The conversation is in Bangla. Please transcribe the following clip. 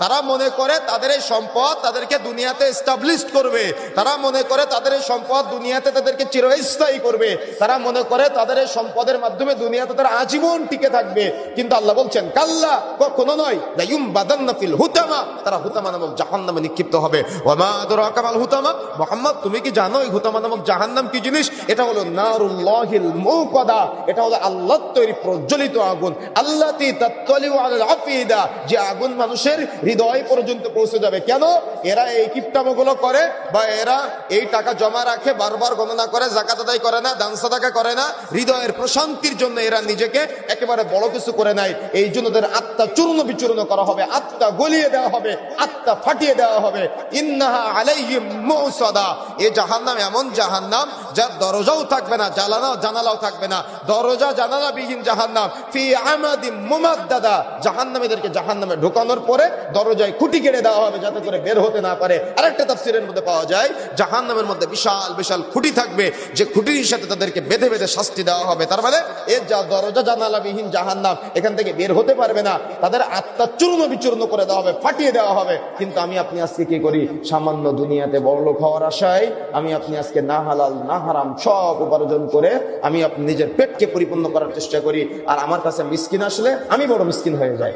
তারা মনে করে তাদের এই সম্পদ তাদেরকে দুনিয়াতে এস্টাবলিশ করবে, তারা মনে করে তাদের এই সম্পদ দুনিয়াতে তাদেরকে চিরস্থায়ী করবে, তারা মনে করে তাদের এই সম্পদের মাধ্যমে দুনিয়াতে তারা আজীবন টিকে থাকবে। কিন্তু আল্লাহ বলছেন কাল্লা, কখনো নয়, লায়ুমবাদান্না ফিল হুতামা, তারা হুতামা নামক জাহান্নামে নিক্ষিপ্ত হবে। ওয়ামা আদরাকা মাল হুতামা, মুহাম্মদ তুমি কি জানো এই হুতামা নামক জাহান্নাম কি জিনিস? এটা হলো নারুল্লাহিল মুকাদা, এটা হলো আল্লাহর তৈরি প্রজ্বলিত আগুন। আল্লাতী তাত্তালিউ আলাল আফিদা, যে আগুন মানুষের হৃদয় পর্যন্ত পৌঁছে যাবে। কেন? এরা এই কিপটামোগুলো করে বা এরা এই টাকা জমা রাখে, বারবার গণনা করে, যাকাত আদায় করে না, দান সাদাকা করে না, হৃদয়ের প্রশান্তির জন্য এরা নিজেকে একেবারে বড় কিছু করে নেয়। এই জন্য তাদের আত্মা চূর্ণ বিচূর্ণ করা হবে, আত্মা গলিয়ে দেওয়া হবে, আত্মা ফাটিয়ে দেওয়া হবে। ইন্নাহা আলাইহিম মুসাদা, এই জাহান্নাম এমন জাহান্নাম যার দরজাও থাকবে না, জানালাও থাকবে না, দরজা জানালা বিহীন জাহান্নাম। ফি আমাদিম মুমাদ্দাদা, জাহান্নামীদেরকে জাহান্নামে ঢোকানোর পরে দরজায় খুঁটি কেটে দেওয়া হবে যাতে করে বের হতে না পারে। আরেকটা তাফসীরের মধ্যে পাওয়া যায় জাহান্নামের মধ্যে বিশাল বিশাল খুঁটি থাকবে, যে খুঁটির সাথে তাদেরকে বেঁধে বেঁধে শাস্তি দেওয়া হবে। তার মানে এর যা দরজা জানালা বিহীন জাহান্নাম, এখান থেকে বের হতে পারবে না, তাদের আত্মা চূর্ণ বিচূর্ণ করে দেওয়া হবে, ফাটিয়ে দেওয়া হবে। কিন্তু আমি আপনি আজকে কি করি? সামান্য দুনিয়াতে বড়লোক হওয়ার আশায় আমি আপনি আজকে না হালাল না হারাম সব উপার্জন করে আমি আপনি নিজের পেটকে পরিপূর্ণ করার চেষ্টা করি। আর আমার কাছে মিসকিন আসলে আমি বড় মিসকিন হয়ে যাই।